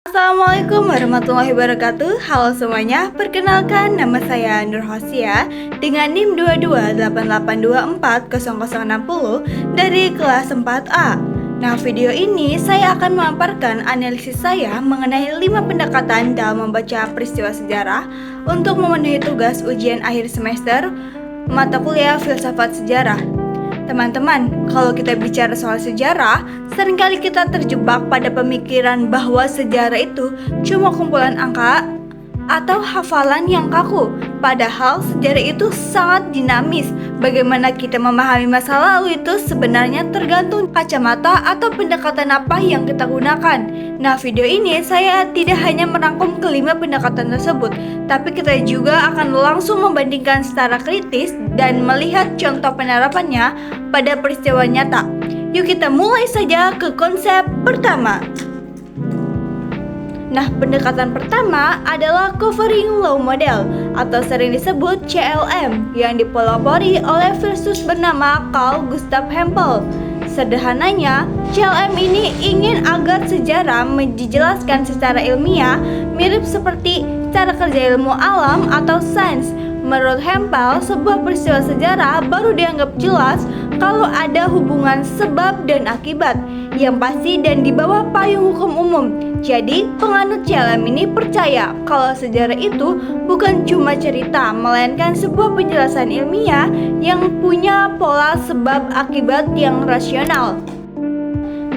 Assalamualaikum warahmatullahi wabarakatuh. Halo semuanya, perkenalkan nama saya Nur Hosia dengan NIM 2288240060 dari kelas 4A. Nah, video ini saya akan memaparkan analisis saya mengenai 5 pendekatan dalam membaca peristiwa sejarah untuk memenuhi tugas ujian akhir semester mata kuliah filsafat sejarah. Teman-teman, kalau kita bicara soal sejarah, seringkali kita terjebak pada pemikiran bahwa sejarah itu cuma kumpulan angka atau hafalan yang kaku. Padahal sejarah itu sangat dinamis. Bagaimana kita memahami masa lalu itu sebenarnya tergantung kacamata atau pendekatan apa yang kita gunakan. Nah, video ini saya tidak hanya merangkum kelima pendekatan tersebut, tapi kita juga akan langsung membandingkan secara kritis dan melihat contoh penerapannya pada peristiwa nyata. Yuk kita mulai saja ke konsep pertama. Nah, pendekatan pertama adalah Covering Law Model atau sering disebut CLM yang dipelopori oleh filsuf bernama Carl Gustav Hempel. Sederhananya, CLM ini ingin agar sejarah dijelaskan secara ilmiah mirip seperti cara kerja ilmu alam atau sains. Menurut Hempel, sebuah peristiwa sejarah baru dianggap jelas kalau ada hubungan sebab dan akibat yang pasti dan di bawah payung hukum umum. Jadi, penganut CLM ini percaya kalau sejarah itu bukan cuma cerita, melainkan sebuah penjelasan ilmiah yang punya pola sebab akibat yang rasional.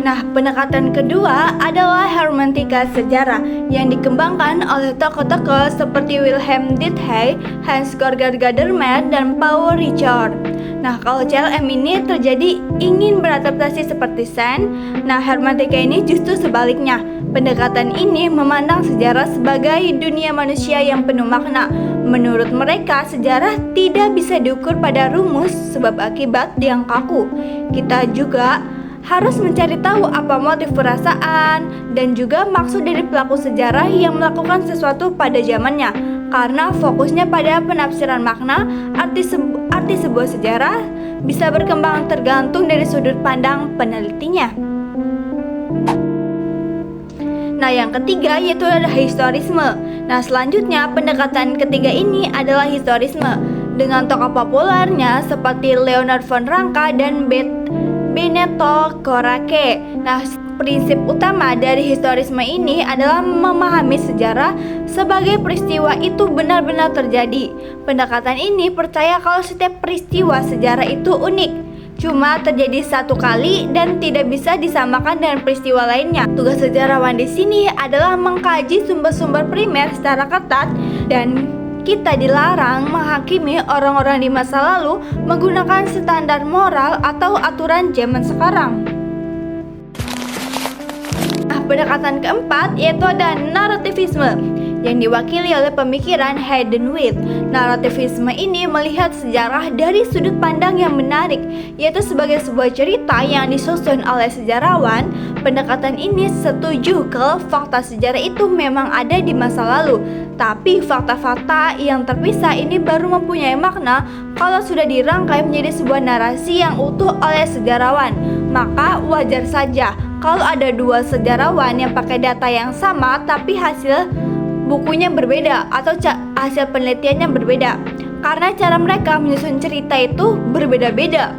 Nah, pendekatan kedua adalah hermeneutika sejarah yang dikembangkan oleh tokoh-tokoh seperti Wilhelm Dilthey, Hans Georg Gadamer, dan Paul Ricoeur. Nah, kalau CLM ini terjadi ingin beradaptasi seperti Sen, nah hermeneutika ini justru sebaliknya. Pendekatan ini memandang sejarah sebagai dunia manusia yang penuh makna. Menurut mereka, sejarah tidak bisa diukur pada rumus sebab akibat yang kaku. Kita juga harus mencari tahu apa motif perasaan dan juga maksud dari pelaku sejarah yang melakukan sesuatu pada zamannya. Karena fokusnya pada penafsiran makna, arti sebuah sejarah bisa berkembang tergantung dari sudut pandang penelitinya. Nah, yang ketiga yaitu adalah historisme. Nah, selanjutnya pendekatan ketiga ini adalah historisme dengan tokoh populernya seperti Leonard von Ranke dan Benito Corake. Nah, prinsip utama dari historisme ini adalah memahami sejarah sebagai peristiwa itu benar-benar terjadi. Pendekatan ini percaya kalau setiap peristiwa sejarah itu unik, cuma terjadi satu kali dan tidak bisa disamakan dengan peristiwa lainnya. Tugas sejarawan di sini adalah mengkaji sumber-sumber primer secara ketat dan kita dilarang menghakimi orang-orang di masa lalu menggunakan standar moral atau aturan zaman sekarang. Nah, pendekatan keempat yaitu ada narrativisme yang diwakili oleh pemikiran Hayden Witt. Narrativisme ini melihat sejarah dari sudut pandang yang menarik, yaitu sebagai sebuah cerita yang disusun oleh sejarawan. Pendekatan ini setuju kalau fakta sejarah itu memang ada di masa lalu, tapi fakta-fakta yang terpisah ini baru mempunyai makna kalau sudah dirangkai menjadi sebuah narasi yang utuh oleh sejarawan. Maka wajar saja kalau ada dua sejarawan yang pakai data yang sama tapi hasil bukunya berbeda atau hasil penelitiannya berbeda, karena cara mereka menyusun cerita itu berbeda-beda.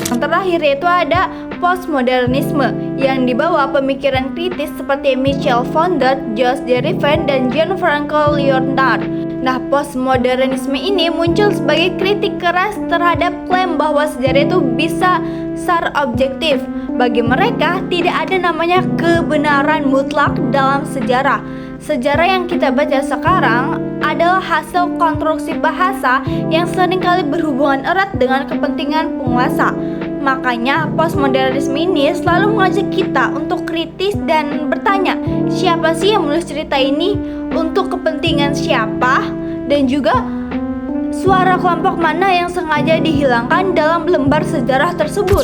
Yang terakhir yaitu ada postmodernisme yang dibawa pemikiran kritis seperti Michel Foucault, Jacques Derrida, dan Jean-François Lyotard. Nah, postmodernisme ini muncul sebagai kritik keras terhadap klaim bahwa sejarah itu bisa secara objektif. Bagi mereka, tidak ada namanya kebenaran mutlak dalam sejarah. Sejarah yang kita baca sekarang adalah hasil konstruksi bahasa yang seringkali berhubungan erat dengan kepentingan penguasa. Makanya postmodernisme ini selalu mengajak kita untuk kritis dan bertanya, siapa sih yang menulis cerita ini, untuk kepentingan siapa, dan juga suara kelompok mana yang sengaja dihilangkan dalam lembar sejarah tersebut.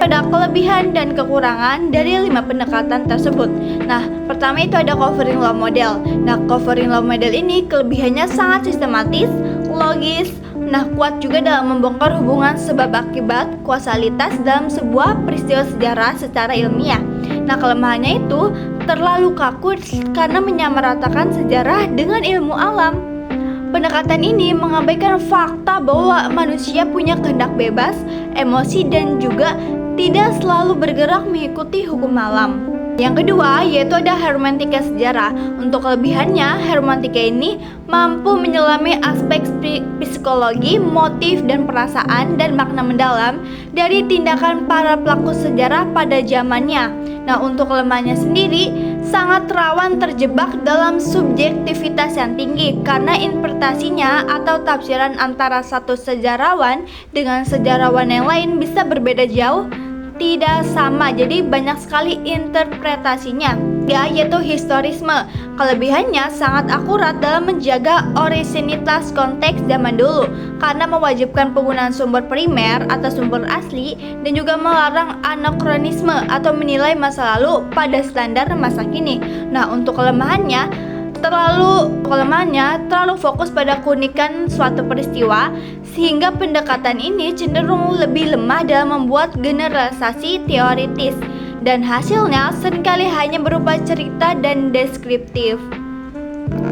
Ada kelebihan dan kekurangan dari 5 pendekatan tersebut. Nah, pertama itu ada Covering Law Model. Nah, Covering Law Model ini kelebihannya sangat sistematis, logis, Nah, kuat juga dalam membongkar hubungan sebab akibat kausalitas dalam sebuah peristiwa sejarah secara ilmiah. Nah, kelemahannya itu terlalu kaku karena menyamaratakan sejarah dengan ilmu alam. Pendekatan ini mengabaikan fakta bahwa manusia punya kehendak bebas, emosi, dan juga tidak selalu bergerak mengikuti hukum alam. Yang kedua yaitu ada hermeneutika sejarah. Untuk kelebihannya, hermeneutika ini mampu menyelami aspek psikologi, motif dan perasaan dan makna mendalam dari tindakan para pelaku sejarah pada zamannya. Nah, untuk kelemahannya sendiri sangat rawan terjebak dalam subjektivitas yang tinggi karena interpretasinya atau tafsiran antara satu sejarawan dengan sejarawan yang lain bisa berbeda jauh, tidak sama, jadi banyak sekali interpretasinya. Yaitu historisme. Kelebihannya sangat akurat dalam menjaga orisinitas konteks zaman dulu karena mewajibkan penggunaan sumber primer atau sumber asli dan juga melarang anakronisme atau menilai masa lalu pada standar masa kini. Nah, untuk kelemahannya terlalu fokus pada keunikan suatu peristiwa sehingga pendekatan ini cenderung lebih lemah dalam membuat generalisasi teoritis dan hasilnya seringkali hanya berupa cerita dan deskriptif.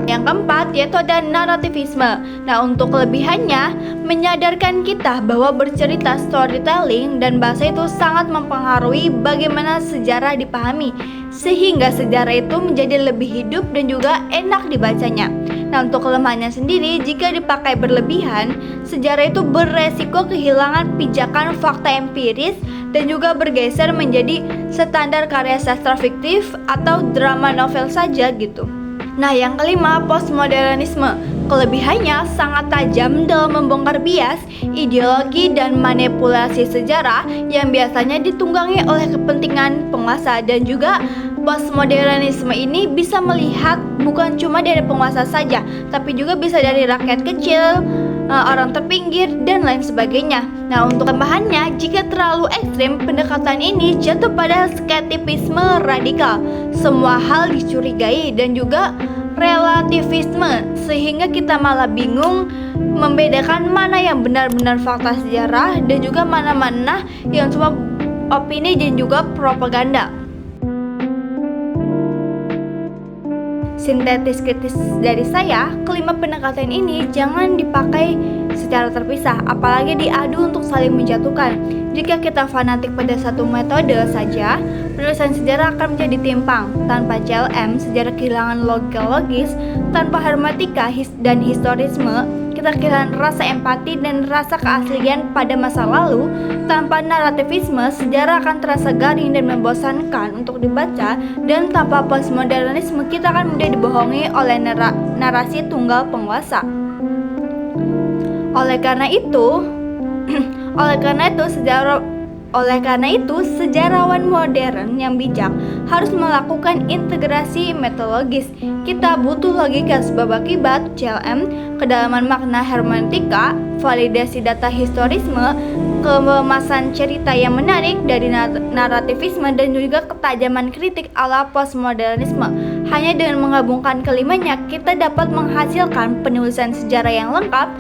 Yang keempat yaitu ada narativisme. Nah, untuk kelebihannya menyadarkan kita bahwa bercerita storytelling dan bahasa itu sangat mempengaruhi bagaimana sejarah dipahami sehingga sejarah itu menjadi lebih hidup dan juga enak dibacanya. Nah, untuk kelemahannya sendiri, jika dipakai berlebihan, sejarah itu beresiko kehilangan pijakan fakta empiris dan juga bergeser menjadi standar karya sastra fiktif atau drama novel saja gitu. Nah, yang kelima, postmodernisme. Kelebihannya sangat tajam dalam membongkar bias, ideologi, dan manipulasi sejarah yang biasanya ditunggangi oleh kepentingan penguasa. Dan juga postmodernisme ini bisa melihat bukan cuma dari penguasa saja, tapi juga bisa dari rakyat kecil, orang terpinggir, dan lain sebagainya. Nah, untuk tambahannya, jika terlalu ekstrim, pendekatan ini jatuh pada skeptisisme radikal. Semua hal dicurigai dan juga relativisme, sehingga kita malah bingung membedakan mana yang benar-benar fakta sejarah dan juga mana-mana yang cuma opini dan juga propaganda. Sintetis kritis dari saya, kelima pendekatan ini jangan dipakai secara terpisah, apalagi diadu untuk saling menjatuhkan. Jika kita fanatik pada satu metode saja, penulisan sejarah akan menjadi timpang. Tanpa CLM, sejarah kehilangan logika logis. Tanpa hermeneutika dan historisme, kita kehilangan rasa empati dan rasa keaslian pada masa lalu. Tanpa narativisme, sejarah akan terasa garing dan membosankan untuk dibaca. Dan tanpa postmodernisme, kita akan mudah dibohongi oleh narasi tunggal penguasa. Oleh karena itu, sejarawan modern yang bijak harus melakukan integrasi metodologis. Kita butuh logika sebab akibat (CLM), kedalaman makna hermeneutika, validasi data historisme, kemasan cerita yang menarik dari narativisme, dan juga ketajaman kritik ala postmodernisme. Hanya dengan menggabungkan kelimanya, kita dapat menghasilkan penulisan sejarah yang lengkap,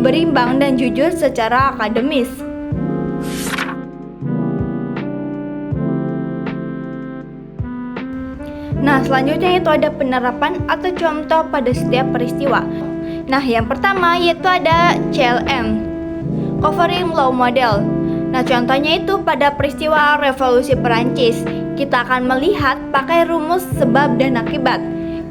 berimbang, dan jujur secara akademis. Nah, selanjutnya itu ada penerapan atau contoh pada setiap peristiwa. Nah, yang pertama yaitu ada CLM, Covering Law Model. Nah, contohnya itu pada peristiwa Revolusi Perancis. Kita akan melihat pakai rumus sebab dan akibat.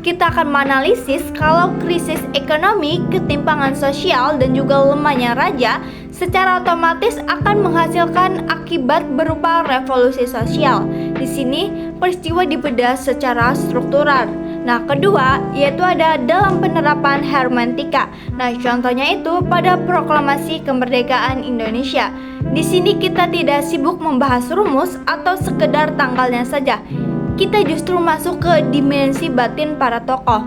Kita akan menganalisis kalau krisis ekonomi, ketimpangan sosial, dan juga lemahnya raja secara otomatis akan menghasilkan akibat berupa revolusi sosial. Di sini peristiwa dibedah secara struktural. Nah, kedua yaitu ada dalam penerapan hermeneutika. Nah, contohnya itu pada proklamasi kemerdekaan Indonesia. Di sini kita tidak sibuk membahas rumus atau sekedar tanggalnya saja. Kita justru masuk ke dimensi batin para tokoh.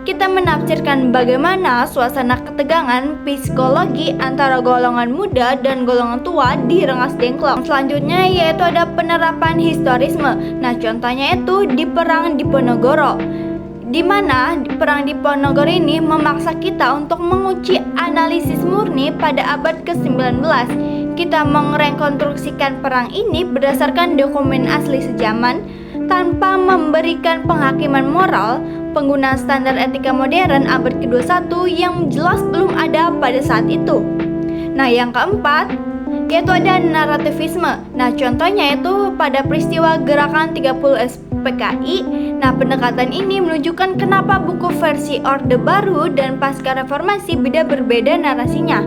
Kita menafsirkan bagaimana suasana ketegangan psikologi antara golongan muda dan golongan tua di Rengas Dengklok. Selanjutnya yaitu ada penerapan historisme. Nah, contohnya itu di Perang Diponegoro. di mana perang Diponegoro ini memaksa kita untuk menguji analisis murni pada abad ke-19. Kita merekonstruksikan perang ini berdasarkan dokumen asli sejaman tanpa memberikan penghakiman moral, penggunaan standar etika modern abad ke-21 yang jelas belum ada pada saat itu. Nah, yang keempat yaitu ada narativisme. Nah, contohnya itu pada peristiwa gerakan 30 SPKI. Nah, pendekatan ini menunjukkan kenapa buku versi Orde Baru dan Pasca Reformasi berbeda narasinya.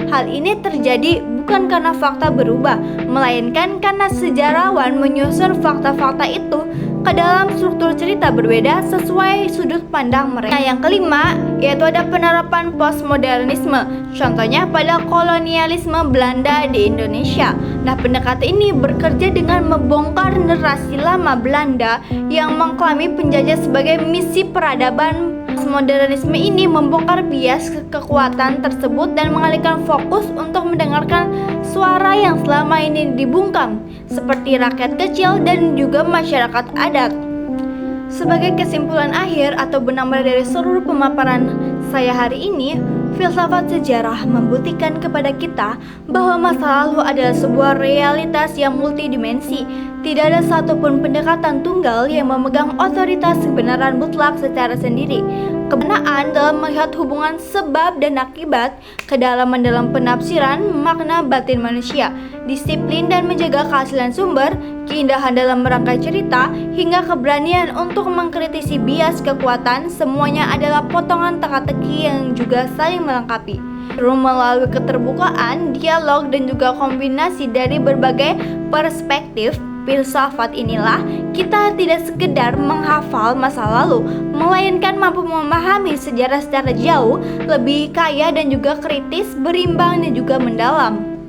Hal ini terjadi bukan karena fakta berubah, melainkan karena sejarawan menyusun fakta-fakta itu ke dalam struktur cerita berbeda sesuai sudut pandang mereka. Nah, yang kelima yaitu ada penerapan postmodernisme. Contohnya pada kolonialisme Belanda di Indonesia. Nah, pendekatan ini bekerja dengan membongkar narasi lama Belanda yang mengklaim penjajah sebagai misi peradaban. Postmodernisme ini membongkar bias kekuatan tersebut dan mengalihkan fokus untuk mendengarkan suara yang selama ini dibungkam, seperti rakyat kecil dan juga masyarakat adat. Sebagai kesimpulan akhir atau benang merah dari seluruh pemaparan saya hari ini, filsafat sejarah membuktikan kepada kita bahwa masa lalu adalah sebuah realitas yang multidimensi. Tidak ada satupun pendekatan tunggal yang memegang otoritas kebenaran mutlak secara sendiri. Kebenaan dalam melihat hubungan sebab dan akibat, kedalaman dalam penafsiran makna batin manusia, disiplin dan menjaga keaslian sumber, keindahan dalam merangkai cerita, hingga keberanian untuk mengkritisi bias kekuatan, semuanya adalah potongan teka-teki yang juga saling melengkapi. Melalui keterbukaan, dialog, dan juga kombinasi dari berbagai perspektif filsafat inilah kita tidak sekedar menghafal masa lalu, melainkan mampu memahami sejarah secara jauh, lebih kaya dan juga kritis, berimbang dan juga mendalam.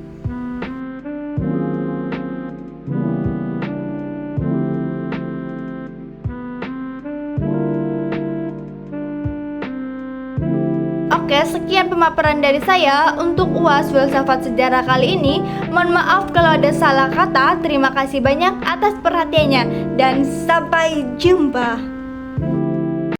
Oke, sekian pemaparan dari saya untuk UAS Filsafat Sejarah kali ini. Mohon maaf kalau ada salah kata. Terima kasih banyak atas perhatiannya dan sampai jumpa.